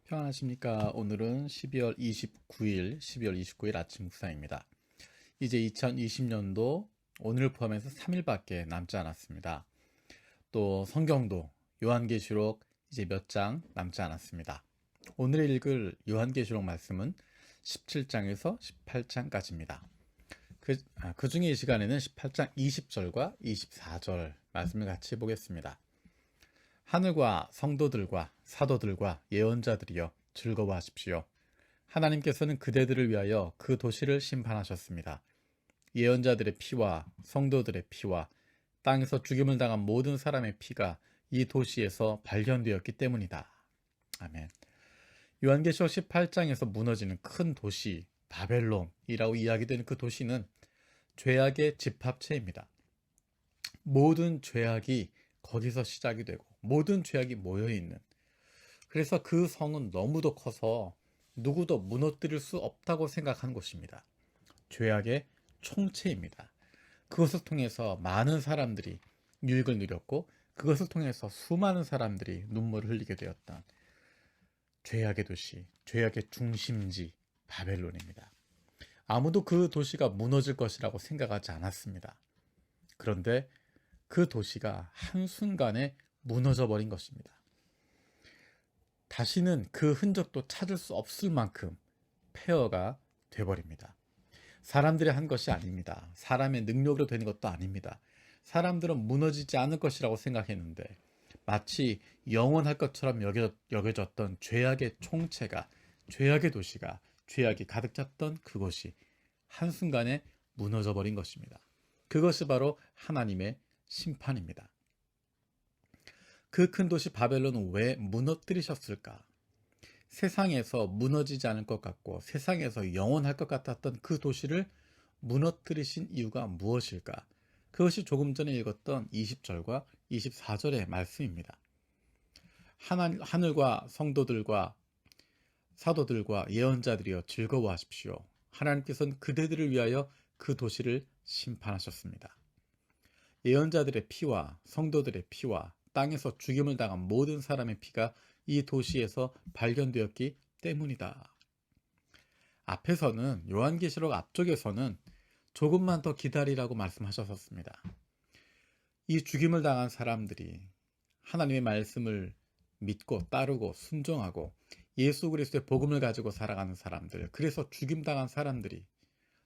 평안하십니까? 오늘은 12월 29일 아침 묵상입니다. 이제 2020년도 오늘 포함해서 3일밖에 남지 않았습니다. 또 성경도 요한계시록 이제 몇 장 남지 않았습니다. 오늘 읽을 요한계시록 말씀은 17장에서 18장까지입니다. 그 중에 이 시간에는 18장 20절과 24절 말씀을 같이 보겠습니다. 하늘과 성도들과 사도들과 예언자들이여 즐거워하십시오. 하나님께서는 그대들을 위하여 그 도시를 심판하셨습니다. 예언자들의 피와 성도들의 피와 땅에서 죽임을 당한 모든 사람의 피가 이 도시에서 발견되었기 때문이다. 아멘. 요한계시록 18장에서 무너지는 큰 도시 바벨론이라고 이야기되는 그 도시는 죄악의 집합체입니다. 모든 죄악이 거기서 시작이 되고 모든 죄악이 모여있는, 그래서 그 성은 너무도 커서 누구도 무너뜨릴 수 없다고 생각하는 곳입니다. 죄악의 총체입니다. 그것을 통해서 많은 사람들이 유익을 누렸고 그것을 통해서 수많은 사람들이 눈물을 흘리게 되었던 죄악의 도시, 죄악의 중심지 바벨론입니다. 아무도 그 도시가 무너질 것이라고 생각하지 않았습니다. 그런데 그 도시가 한순간에 무너져 버린 것입니다. 다시는 그 흔적도 찾을 수 없을 만큼 폐허가 돼버립니다. 사람들이 한 것이 아닙니다. 사람의 능력으로 되는 것도 아닙니다. 사람들은 무너지지 않을 것이라고 생각했는데 마치 영원할 것처럼 여겨졌던 죄악의 총체가, 죄악의 도시가, 죄악이 가득 찼던 그곳이 한순간에 무너져 버린 것입니다. 그것이 바로 하나님의 심판입니다. 그 큰 도시 바벨론은 왜 무너뜨리셨을까? 세상에서 무너지지 않을 것 같고 세상에서 영원할 것 같았던 그 도시를 무너뜨리신 이유가 무엇일까? 그것이 조금 전에 읽었던 20절과 24절의 말씀입니다. 하늘과 성도들과 사도들과 예언자들이여 즐거워하십시오. 하나님께서는 그대들을 위하여 그 도시를 심판하셨습니다. 예언자들의 피와 성도들의 피와 땅에서 죽임을 당한 모든 사람의 피가 이 도시에서 발견되었기 때문이다. 앞에서는 요한계시록 앞쪽에서는 조금만 더 기다리라고 말씀하셨습니다. 이 죽임을 당한 사람들이 하나님의 말씀을 믿고 따르고 순종하고 예수 그리스도의 복음을 가지고 살아가는 사람들, 그래서 죽임당한 사람들이,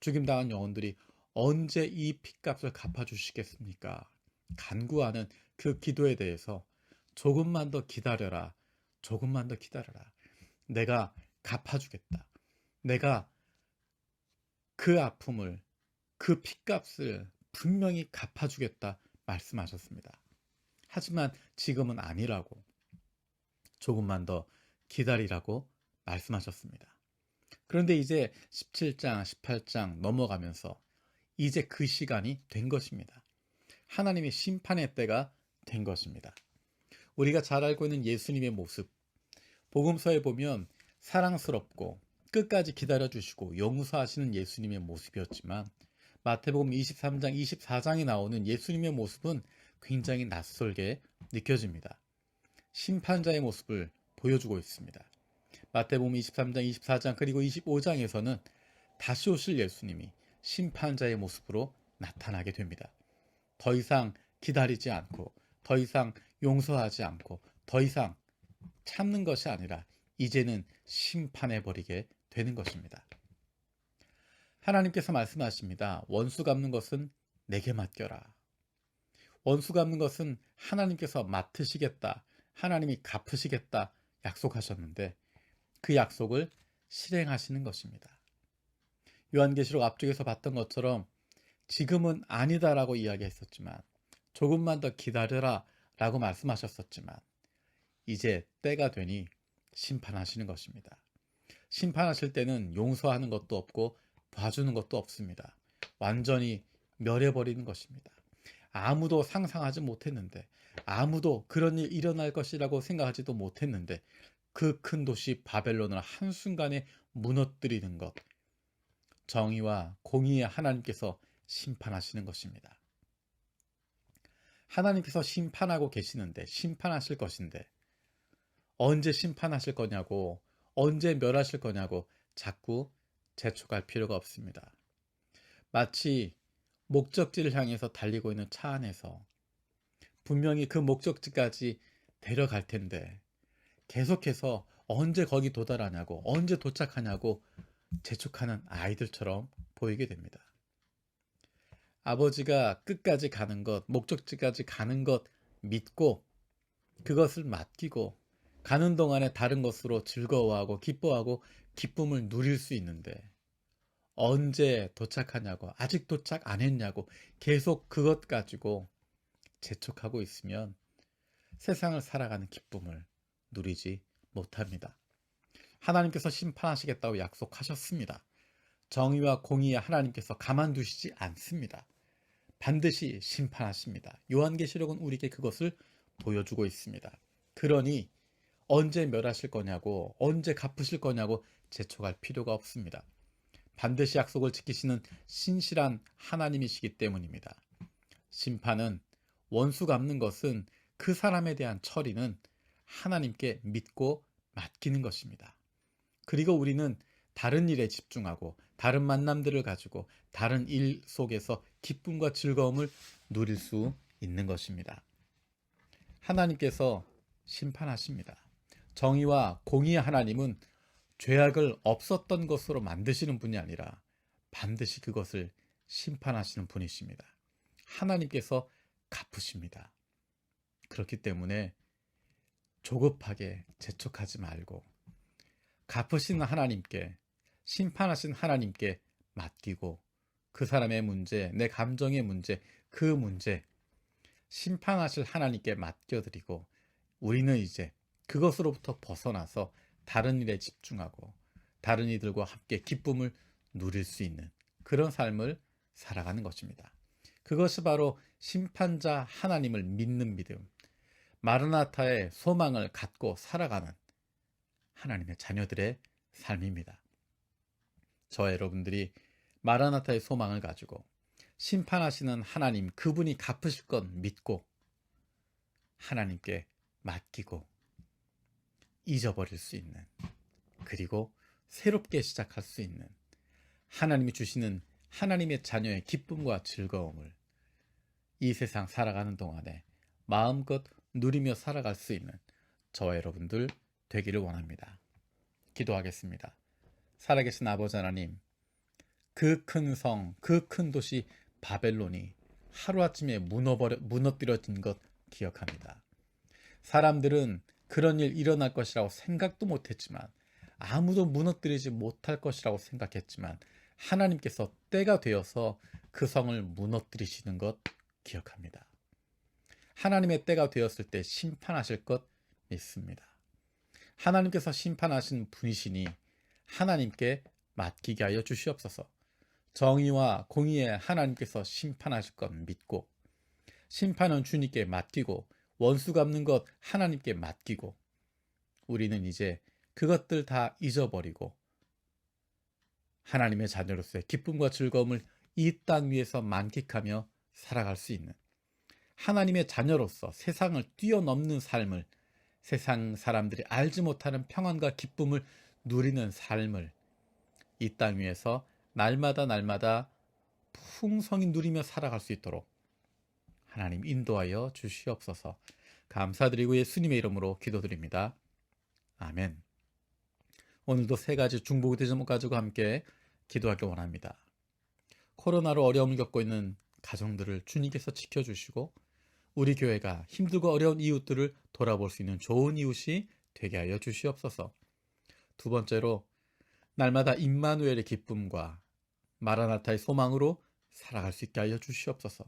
죽임당한 영혼들이 언제 이 핏값을 갚아주시겠습니까? 간구하는 그 기도에 대해서 조금만 더 기다려라. 조금만 더 기다려라. 내가 갚아주겠다. 내가 그 아픔을, 그 핏값을 분명히 갚아주겠다 말씀하셨습니다. 하지만 지금은 아니라고, 조금만 더 기다리라고 말씀하셨습니다. 그런데 이제 17장, 18장 넘어가면서 이제 그 시간이 된 것입니다. 하나님의 심판의 때가 된 것입니다. 우리가 잘 알고 있는 예수님의 모습, 복음서에 보면 사랑스럽고 끝까지 기다려주시고 용서하시는 예수님의 모습이었지만 마태복음 23장, 24장에 나오는 예수님의 모습은 굉장히 낯설게 느껴집니다. 심판자의 모습을 보여주고 있습니다. 마태복음 23장, 24장 그리고 25장에서는 다시 오실 예수님이 심판자의 모습으로 나타나게 됩니다. 더 이상 기다리지 않고 더 이상 용서하지 않고 더 이상 참는 것이 아니라 이제는 심판해버리게 되는 것입니다. 하나님께서 말씀하십니다. 원수 갚는 것은 내게 맡겨라. 원수 갚는 것은 하나님께서 맡으시겠다. 하나님이 갚으시겠다 약속하셨는데 그 약속을 실행하시는 것입니다. 요한계시록 앞쪽에서 봤던 것처럼 지금은 아니다라고 이야기했었지만 조금만 더 기다려라 라고 말씀하셨었지만 이제 때가 되니 심판하시는 것입니다. 심판하실 때는 용서하는 것도 없고 봐주는 것도 없습니다. 완전히 멸해버리는 것입니다. 아무도 상상하지 못했는데, 아무도 그런 일 일어날 것이라고 생각하지도 못했는데 그 큰 도시 바벨론을 한순간에 무너뜨리는 것, 정의와 공의의 하나님께서 심판하시는 것입니다. 하나님께서 심판하고 계시는데, 심판하실 것인데 언제 심판하실 거냐고, 언제 멸하실 거냐고 자꾸 재촉할 필요가 없습니다. 마치 목적지를 향해서 달리고 있는 차 안에서 분명히 그 목적지까지 데려갈 텐데 계속해서 언제 거기 도달하냐고, 언제 도착하냐고 재촉하는 아이들처럼 보이게 됩니다. 아버지가 끝까지 가는 것, 목적지까지 가는 것 믿고 그것을 맡기고 가는 동안에 다른 것으로 즐거워하고 기뻐하고 기쁨을 누릴 수 있는데 언제 도착하냐고, 아직 도착 안 했냐고 계속 그것 가지고 재촉하고 있으면 세상을 살아가는 기쁨을 누리지 못합니다. 하나님께서 심판하시겠다고 약속하셨습니다. 정의와 공의에 하나님께서 가만두시지 않습니다. 반드시 심판하십니다. 요한계시록은 우리에게 그것을 보여주고 있습니다. 그러니 언제 멸하실 거냐고, 언제 갚으실 거냐고 재촉할 필요가 없습니다. 반드시 약속을 지키시는 신실한 하나님이시기 때문입니다. 심판은, 원수 갚는 것은, 그 사람에 대한 처리는 하나님께 믿고 맡기는 것입니다. 그리고 우리는 다른 일에 집중하고 다른 만남들을 가지고 다른 일 속에서 기쁨과 즐거움을 누릴 수 있는 것입니다. 하나님께서 심판하십니다. 정의와 공의의 하나님은 죄악을 없었던 것으로 만드시는 분이 아니라 반드시 그것을 심판하시는 분이십니다. 하나님께서 갚으십니다. 그렇기 때문에 조급하게 재촉하지 말고 갚으시는 하나님께, 심판하신 하나님께 맡기고 그 사람의 문제, 내 감정의 문제, 그 문제 심판하실 하나님께 맡겨드리고 우리는 이제 그것으로부터 벗어나서 다른 일에 집중하고 다른 이들과 함께 기쁨을 누릴 수 있는 그런 삶을 살아가는 것입니다. 그것이 바로 심판자 하나님을 믿는 믿음, 마르나타의 소망을 갖고 살아가는 하나님의 자녀들의 삶입니다. 저와 여러분들이 마라나타의 소망을 가지고 심판하시는 하나님, 그분이 갚으실 건 믿고 하나님께 맡기고 잊어버릴 수 있는, 그리고 새롭게 시작할 수 있는 하나님이 주시는 하나님의 자녀의 기쁨과 즐거움을 이 세상 살아가는 동안에 마음껏 누리며 살아갈 수 있는 저와 여러분들 되기를 원합니다. 기도하겠습니다. 살아계신 아버지 하나님, 그 큰 성, 그 큰 도시 바벨론이 하루아침에 무너뜨려진 것 기억합니다. 사람들은 그런 일 일어날 것이라고 생각도 못했지만, 아무도 무너뜨리지 못할 것이라고 생각했지만 하나님께서 때가 되어서 그 성을 무너뜨리시는 것 기억합니다. 하나님의 때가 되었을 때 심판하실 것 믿습니다. 하나님께서 심판하신 분이시니 하나님께 맡기게 하여 주시옵소서. 정의와 공의에 하나님께서 심판하실 것 믿고, 심판은 주님께 맡기고 원수 갚는 것 하나님께 맡기고, 우리는 이제 그것들 다 잊어버리고 하나님의 자녀로서의 기쁨과 즐거움을 이 땅 위에서 만끽하며 살아갈 수 있는, 하나님의 자녀로서 세상을 뛰어넘는 삶을, 세상 사람들이 알지 못하는 평안과 기쁨을 누리는 삶을 이 땅 위에서 날마다 풍성히 누리며 살아갈 수 있도록 하나님 인도하여 주시옵소서. 감사드리고 예수님의 이름으로 기도드립니다. 아멘. 오늘도 세 가지 중보기 제목 가지고 함께 기도하길 원합니다. 코로나로 어려움을 겪고 있는 가정들을 주님께서 지켜주시고 우리 교회가 힘들고 어려운 이웃들을 돌아볼 수 있는 좋은 이웃이 되게 하여 주시옵소서. 두 번째로, 날마다 임마누엘의 기쁨과 마라나타의 소망으로 살아갈 수 있게 하여 주시옵소서.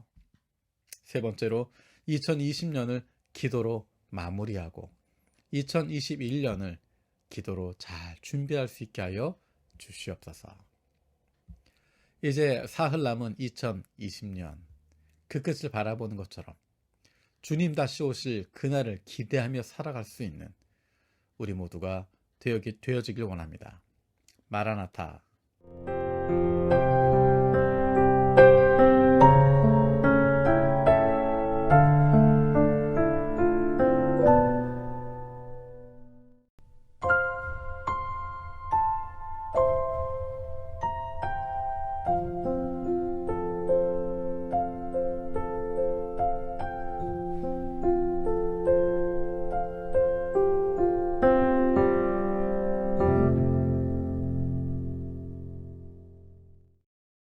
세 번째로, 2020년을 기도로 마무리하고 2021년을 기도로 잘 준비할 수 있게 하여 주시옵소서. 이제 사흘 남은 2020년, 그 끝을 바라보는 것처럼 주님 다시 오실 그날을 기대하며 살아갈 수 있는 우리 모두가 되어지길 원합니다. 마라나타,